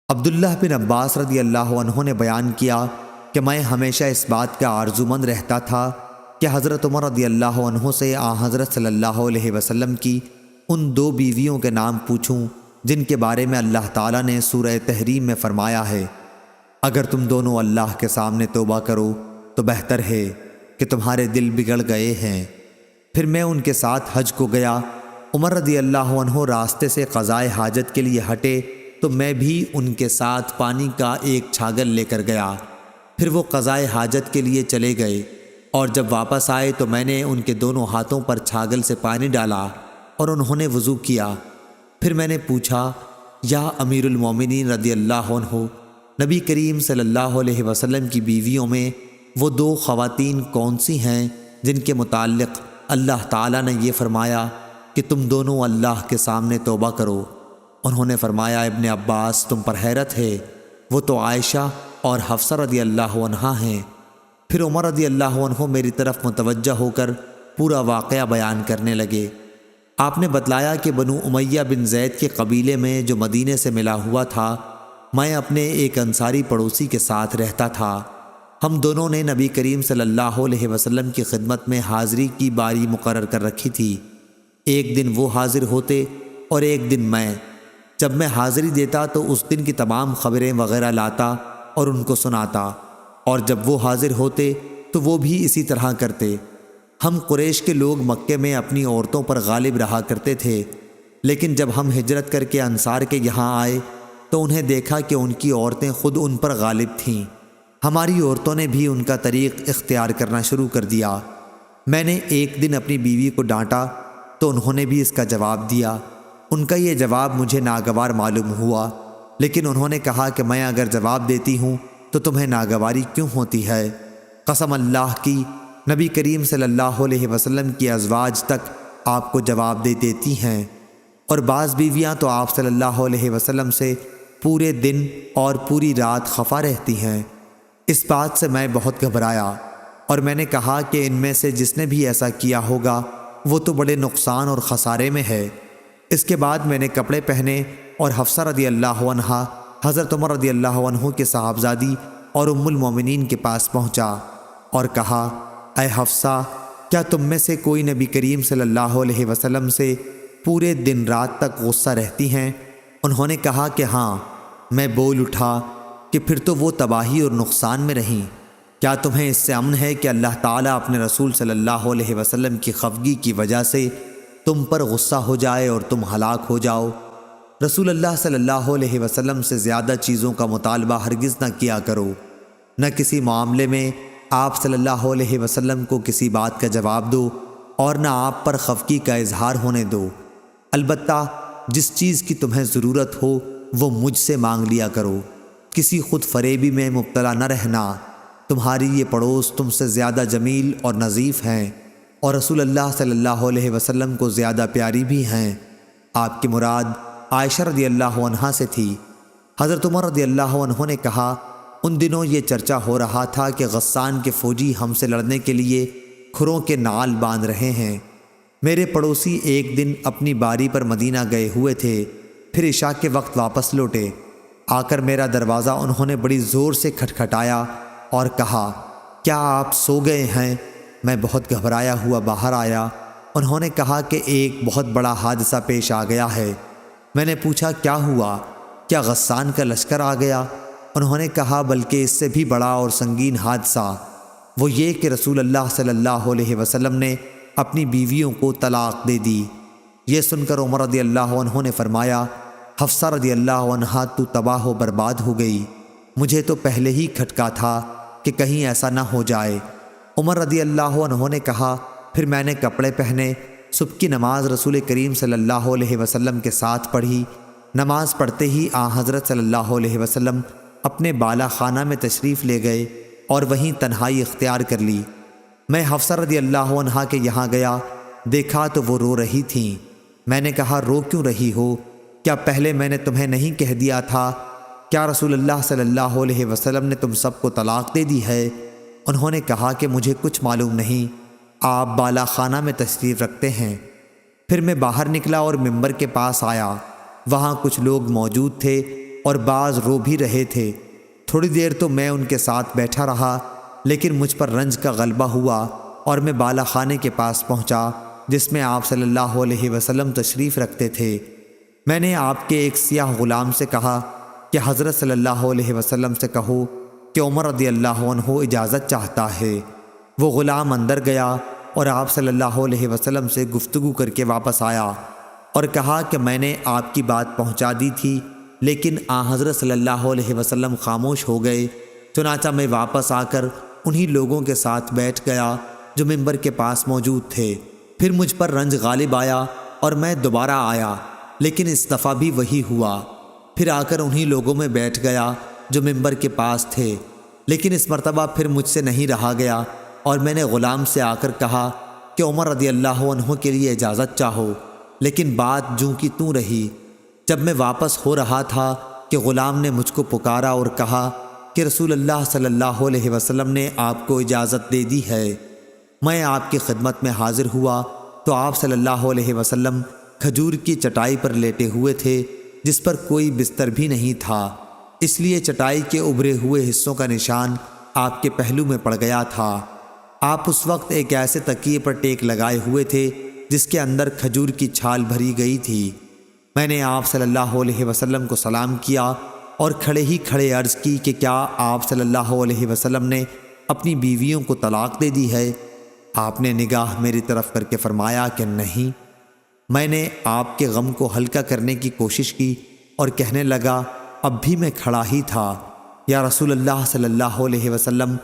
عبداللہ بن عباس رضی اللہ عنہ نے بیان کیا کہ میں ہمیشہ اس بات کا آرزومند رہتا تھا کہ حضرت عمر رضی اللہ عنہ سے حضرت صلی اللہ علیہ وسلم کی ان دو بیویوں کے نام پوچھوں جن کے بارے میں اللہ تعالیٰ نے سورہ تحریم میں فرمایا ہے، اگر تم دونوں اللہ کے سامنے توبہ کرو تو بہتر ہے کہ تمہارے دل بگڑ گئے ہیں۔ پھر میں ان کے ساتھ حج کو گیا۔ عمر رضی اللہ عنہ راستے سے قضائے حاجت کے لیے ہٹے تو میں بھی ان کے ساتھ پانی کا ایک چھاگل لے کر گیا۔ پھر وہ قضائے حاجت کے لیے چلے گئے اور جب واپس آئے تو میں نے ان کے دونوں ہاتھوں پر چھاگل سے پانی ڈالا اور انہوں نے وضو کیا۔ پھر میں نے پوچھا، یا امیر المومنین رضی اللہ عنہ، نبی کریم صلی اللہ علیہ وسلم کی بیویوں میں وہ دو خواتین کون سی ہیں جن کے متعلق اللہ تعالیٰ نے یہ فرمایا کہ تم دونوں اللہ کے سامنے توبہ کرو؟ انہوں نے فرمایا، ابن عباس، تم پر حیرت ہے، وہ تو عائشہ اور حفصہ رضی اللہ عنہا ہیں۔ پھر عمر رضی اللہ عنہ میری طرف متوجہ ہو کر پورا واقعہ بیان کرنے لگے۔ آپ نے بتلایا کہ بنو امیہ بن زید کے قبیلے میں جو مدینے سے ملا ہوا تھا، میں اپنے ایک انصاری پڑوسی کے ساتھ رہتا تھا۔ ہم دونوں نے نبی کریم صلی اللہ علیہ وسلم کی خدمت میں حاضری کی باری مقرر کر رکھی تھی۔ ایک دن وہ حاضر ہوتے اور ایک دن میں۔ جب میں حاضری دیتا تو اس دن کی تمام خبریں وغیرہ لاتا اور ان کو سناتا، اور جب وہ حاضر ہوتے تو وہ بھی اسی طرح کرتے۔ ہم قریش کے لوگ مکے میں اپنی عورتوں پر غالب رہا کرتے تھے، لیکن جب ہم ہجرت کر کے انصار کے یہاں آئے تو انہیں دیکھا کہ ان کی عورتیں خود ان پر غالب تھیں۔ ہماری عورتوں نے بھی ان کا طریق اختیار کرنا شروع کر دیا۔ میں نے ایک دن اپنی بیوی کو ڈانٹا تو انہوں نے بھی اس کا جواب دیا۔ ان کا یہ جواب مجھے ناگوار معلوم ہوا، لیکن انہوں نے کہا کہ میں اگر جواب دیتی ہوں تو تمہیں ناگواری کیوں ہوتی ہے؟ قسم اللہ کی، نبی کریم صلی اللہ علیہ وسلم کی ازواج تک آپ کو جواب دے دیتی ہیں، اور بعض بیویاں تو آپ صلی اللہ علیہ وسلم سے پورے دن اور پوری رات خفا رہتی ہیں۔ اس بات سے میں بہت گھبرایا اور میں نے کہا کہ ان میں سے جس نے بھی ایسا کیا ہوگا وہ تو بڑے نقصان اور خسارے میں ہے۔ اس کے بعد میں نے کپڑے پہنے اور حفصہ رضی اللہ عنہا حضرت عمر رضی اللہ عنہ کے صاحبزادی اور ام المومنین کے پاس پہنچا اور کہا، اے حفصہ، کیا تم میں سے کوئی نبی کریم صلی اللہ علیہ وسلم سے پورے دن رات تک غصہ رہتی ہیں؟ انہوں نے کہا کہ ہاں۔ میں بول اٹھا کہ پھر تو وہ تباہی اور نقصان میں رہیں۔ کیا تمہیں اس سے امن ہے کہ اللہ تعالیٰ اپنے رسول صلی اللہ علیہ وسلم کی خفگی کی وجہ سے تم پر غصہ ہو جائے اور تم ہلاک ہو جاؤ؟ رسول اللہ صلی اللہ علیہ وسلم سے زیادہ چیزوں کا مطالبہ ہرگز نہ کیا کرو۔ نہ کسی معاملے میں آپ صلی اللہ علیہ وسلم کو کسی بات کا جواب دو اور نہ آپ پر خفگی کا اظہار ہونے دو۔ البتہ جس چیز کی تمہیں ضرورت ہو وہ مجھ سے مانگ لیا کرو۔ کسی خود فریبی میں مبتلا نہ رہنا۔ تمہاری یہ پڑوس تم سے زیادہ جمیل اور نظیف ہیں اور رسول اللہ صلی اللہ علیہ وسلم کو زیادہ پیاری بھی ہیں۔ آپ کی مراد عائشہ رضی اللہ عنہا سے تھی۔ حضرت عمر رضی اللہ عنہ نے کہا، ان دنوں یہ چرچا ہو رہا تھا کہ غسان کے فوجی ہم سے لڑنے کے لیے کھروں کے نعال باندھ رہے ہیں۔ میرے پڑوسی ایک دن اپنی باری پر مدینہ گئے ہوئے تھے، پھر عشاء کے وقت واپس لوٹے۔ آ کر میرا دروازہ انہوں نے بڑی زور سے کھٹکھٹایا اور کہا، کیا آپ سو گئے ہیں؟ میں بہت گھبرایا ہوا باہر آیا۔ انہوں نے کہا کہ ایک بہت بڑا حادثہ پیش آ گیا ہے۔ میں نے پوچھا، کیا ہوا؟ کیا غسان کا لشکر آ گیا؟ انہوں نے کہا، بلکہ اس سے بھی بڑا اور سنگین حادثہ، وہ یہ کہ رسول اللہ صلی اللہ علیہ وسلم نے اپنی بیویوں کو طلاق دے دی۔ یہ سن کر عمر رضی اللہ عنہ نے فرمایا، حفصہ رضی اللہ عنہا تو تباہ و برباد ہو گئی۔ مجھے تو پہلے ہی کھٹکا تھا کہ کہیں ایسا نہ ہو جائے۔ عمر رضی اللہ عنہ نے کہا، پھر میں نے کپڑے پہنے، صبح کی نماز رسول کریم صلی اللہ علیہ وسلم کے ساتھ پڑھی۔ نماز پڑھتے ہی حضرت صلی اللہ علیہ وسلم اپنے بالا خانہ میں تشریف لے گئے اور وہیں تنہائی اختیار کر لی۔ میں حفصہ رضی اللہ عنہا کے یہاں گیا، دیکھا تو وہ رو رہی تھیں۔ میں نے کہا، رو کیوں رہی ہو؟ کیا پہلے میں نے تمہیں نہیں کہہ دیا تھا؟ کیا رسول اللہ صلی اللہ علیہ وسلم نے تم سب کو طلاق دے دی ہے؟ انہوں نے کہا کہ مجھے کچھ معلوم نہیں، آپ بالا خانہ میں تشریف رکھتے ہیں۔ پھر میں باہر نکلا اور ممبر کے پاس آیا۔ وہاں کچھ لوگ موجود تھے اور بعض رو بھی رہے تھے۔ تھوڑی دیر تو میں ان کے ساتھ بیٹھا رہا، لیکن مجھ پر رنج کا غلبہ ہوا اور میں بالا خانے کے پاس پہنچا جس میں آپ صلی اللہ علیہ وسلم تشریف رکھتے تھے۔ میں نے آپ کے ایک سیاہ غلام سے کہا کہ حضرت صلی اللہ علیہ وسلم سے کہو کہ عمر رضی اللہ عنہ اجازت چاہتا ہے۔ وہ غلام اندر گیا اور آپ صلی اللہ علیہ وسلم سے گفتگو کر کے واپس آیا اور کہا کہ میں نے آپ کی بات پہنچا دی تھی، لیکن حضرت صلی اللہ علیہ وسلم خاموش ہو گئے۔ چنانچہ میں واپس آ کر انہی لوگوں کے ساتھ بیٹھ گیا جو ممبر کے پاس موجود تھے۔ پھر مجھ پر رنج غالب آیا اور میں دوبارہ آیا، لیکن اس دفعہ بھی وہی ہوا۔ پھر آ کر انہی لوگوں میں بیٹھ گیا جو ممبر کے پاس تھے، لیکن اس مرتبہ پھر مجھ سے نہیں رہا گیا اور میں نے غلام سے آ کر کہا کہ عمر رضی اللہ عنہ کے لیے اجازت چاہو، لیکن بات جوں کی توں رہی۔ جب میں واپس ہو رہا تھا کہ غلام نے مجھ کو پکارا اور کہا کہ رسول اللہ صلی اللہ علیہ وسلم نے آپ کو اجازت دے دی ہے۔ میں آپ کی خدمت میں حاضر ہوا تو آپ صلی اللہ علیہ وسلم کھجور کی چٹائی پر لیٹے ہوئے تھے جس پر کوئی بستر بھی نہیں تھا، اس لیے چٹائی کے ابھرے ہوئے حصوں کا نشان آپ کے پہلو میں پڑ گیا تھا۔ آپ اس وقت ایک ایسے تکیے پر ٹیک لگائے ہوئے تھے جس کے اندر کھجور کی چھال بھری گئی تھی۔ میں نے آپ صلی اللہ علیہ وسلم کو سلام کیا اور کھڑے ہی کھڑے عرض کی کہ کیا آپ صلی اللہ علیہ وسلم نے اپنی بیویوں کو طلاق دے دی ہے؟ آپ نے نگاہ میری طرف کر کے فرمایا کہ نہیں۔ میں نے آپ کے غم کو ہلکا کرنے کی کوشش کی اور کہنے لگا، اب بھی میں کھڑا ہی تھا، یا رسول اللہ صلی اللہ علیہ وسلم،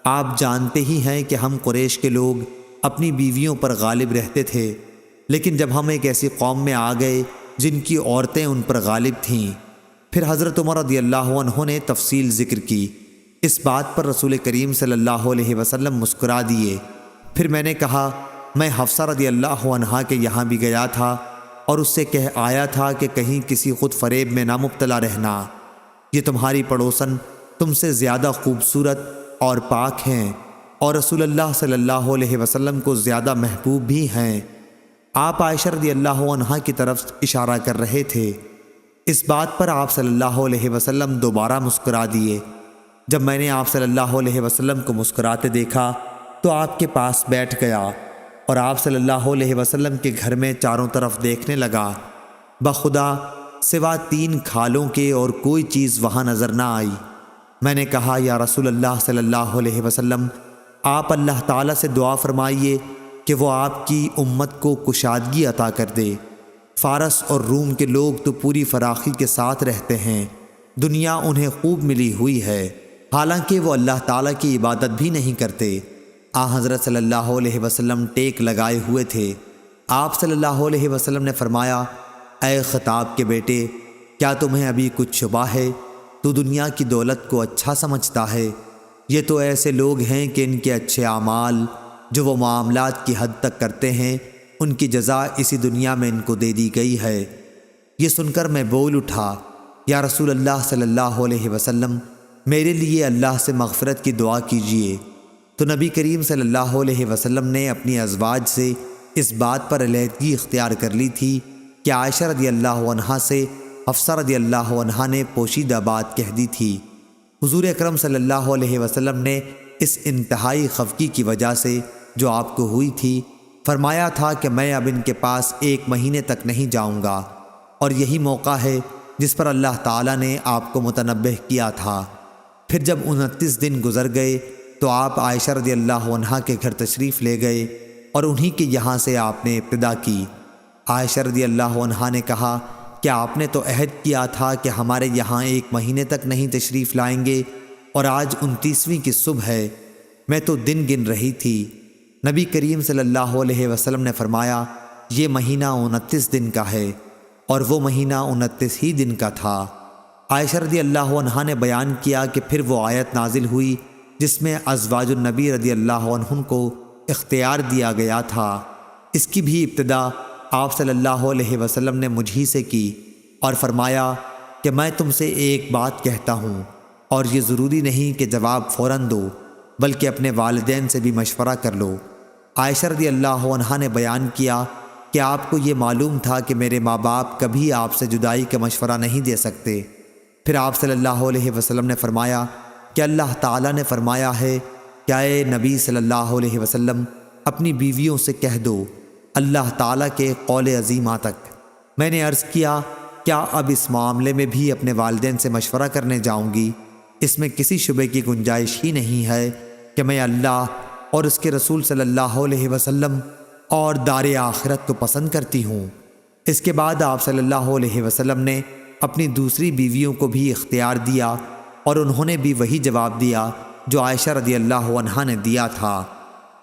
آپ جانتے ہی ہیں کہ ہم قریش کے لوگ اپنی بیویوں پر غالب رہتے تھے، لیکن جب ہم ایک ایسی قوم میں آ گئے جن کی عورتیں ان پر غالب تھیں۔ پھر حضرت عمر رضی اللہ عنہ نے تفصیل ذکر کی۔ اس بات پر رسول کریم صلی اللہ علیہ وسلم مسکرا دیے۔ پھر میں نے کہا، میں حفصہ رضی اللہ عنہا کے یہاں بھی گیا تھا اور اس سے کہہ آیا تھا کہ کہیں کسی خود فریب میں نہ مبتلا رہنا۔ یہ تمہاری پڑوسن تم سے زیادہ خوبصورت اور پاک ہیں اور رسول اللہ صلی اللہ علیہ وسلم کو زیادہ محبوب بھی ہیں۔ آپ عائشہ رضی اللہ عنہا کی طرف اشارہ کر رہے تھے۔ اس بات پر آپ صلی اللہ علیہ وسلم دوبارہ مسکرا دیے۔ جب میں نے آپ صلی اللہ علیہ وسلم کو مسکراتے دیکھا تو آپ کے پاس بیٹھ گیا اور آپ صلی اللہ علیہ وسلم کے گھر میں چاروں طرف دیکھنے لگا۔ بخدا سوا 3 کھالوں کے اور کوئی چیز وہاں نظر نہ آئی۔ میں نے کہا، یا رسول اللہ صلی اللہ علیہ وسلم، آپ اللہ تعالیٰ سے دعا فرمائیے کہ وہ آپ کی امت کو کشادگی عطا کر دے۔ فارس اور روم کے لوگ تو پوری فراخی کے ساتھ رہتے ہیں، دنیا انہیں خوب ملی ہوئی ہے، حالانکہ وہ اللہ تعالیٰ کی عبادت بھی نہیں کرتے۔ حضرت صلی اللہ علیہ وسلم ٹیک لگائے ہوئے تھے۔ آپ صلی اللہ علیہ وسلم نے فرمایا، اے خطاب کے بیٹے، کیا تمہیں ابھی کچھ شبہ ہے؟ تو دنیا کی دولت کو اچھا سمجھتا ہے؟ یہ تو ایسے لوگ ہیں کہ ان کے اچھے اعمال جو وہ معاملات کی حد تک کرتے ہیں، ان کی جزا اسی دنیا میں ان کو دے دی گئی ہے۔ یہ سن کر میں بول اٹھا، یا رسول اللہ صلی اللہ علیہ وسلم، میرے لیے اللہ سے مغفرت کی دعا کیجیے۔ تو نبی کریم صلی اللہ علیہ وسلم نے اپنی ازواج سے اس بات پر علیحدگی اختیار کر لی تھی کہ عائشہ رضی اللہ عنہا سے حفصہ رضی اللہ عنہا نے پوشیدہ بات کہہ دی تھی۔ حضور اکرم صلی اللہ علیہ وسلم نے اس انتہائی خفگی کی وجہ سے جو آپ کو ہوئی تھی فرمایا تھا کہ میں اب ان کے پاس 1 مہینے تک نہیں جاؤں گا، اور یہی موقع ہے جس پر اللہ تعالیٰ نے آپ کو متنبہ کیا تھا۔ پھر جب 29 دن گزر گئے تو آپ عائشہ رضی اللہ عنہا کے گھر تشریف لے گئے اور انہی کے یہاں سے آپ نے ابتدا کی۔ عائشہ رضی اللہ عنہا نے کہا کہ آپ نے تو عہد کیا تھا کہ ہمارے یہاں 1 مہینے تک نہیں تشریف لائیں گے، اور آج 29ویں کی صبح ہے، میں تو دن گن رہی تھی۔ نبی کریم صلی اللہ علیہ وسلم نے فرمایا، یہ مہینہ 29 دن کا ہے، اور وہ مہینہ 29 ہی دن کا تھا۔ عائشہ رضی اللہ عنہا نے بیان کیا کہ پھر وہ آیت نازل ہوئی جس میں ازواج النبی رضی اللہ عنہم کو اختیار دیا گیا تھا۔ اس کی بھی ابتدا آپ صلی اللہ علیہ وسلم نے مجھ ہی سے کی اور فرمایا کہ میں تم سے ایک بات کہتا ہوں، اور یہ ضروری نہیں کہ جواب فوراً دو، بلکہ اپنے والدین سے بھی مشورہ کر لو۔ عائشہ رضی اللہ عنہا نے بیان کیا کہ آپ کو یہ معلوم تھا کہ میرے ماں باپ کبھی آپ سے جدائی کا مشورہ نہیں دے سکتے۔ پھر آپ صلی اللہ علیہ وسلم نے فرمایا کہ اللہ تعالیٰ نے فرمایا ہے کہ اے نبی صلی اللہ علیہ وسلم اپنی بیویوں سے کہہ دو اللہ تعالیٰ کے قول عظیمہ تک۔ میں نے عرض کیا کیا اب اس معاملے میں بھی اپنے والدین سے مشورہ کرنے جاؤں گی؟ اس میں کسی شبے کی گنجائش ہی نہیں ہے کہ میں اللہ اور اس کے رسول صلی اللہ علیہ وسلم اور دار آخرت کو پسند کرتی ہوں۔ اس کے بعد آپ صلی اللہ علیہ وسلم نے اپنی دوسری بیویوں کو بھی اختیار دیا اور انہوں نے بھی وہی جواب دیا جو عائشہ رضی اللہ عنہا نے دیا تھا۔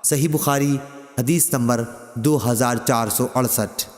صحیح بخاری حدیث نمبر 2468۔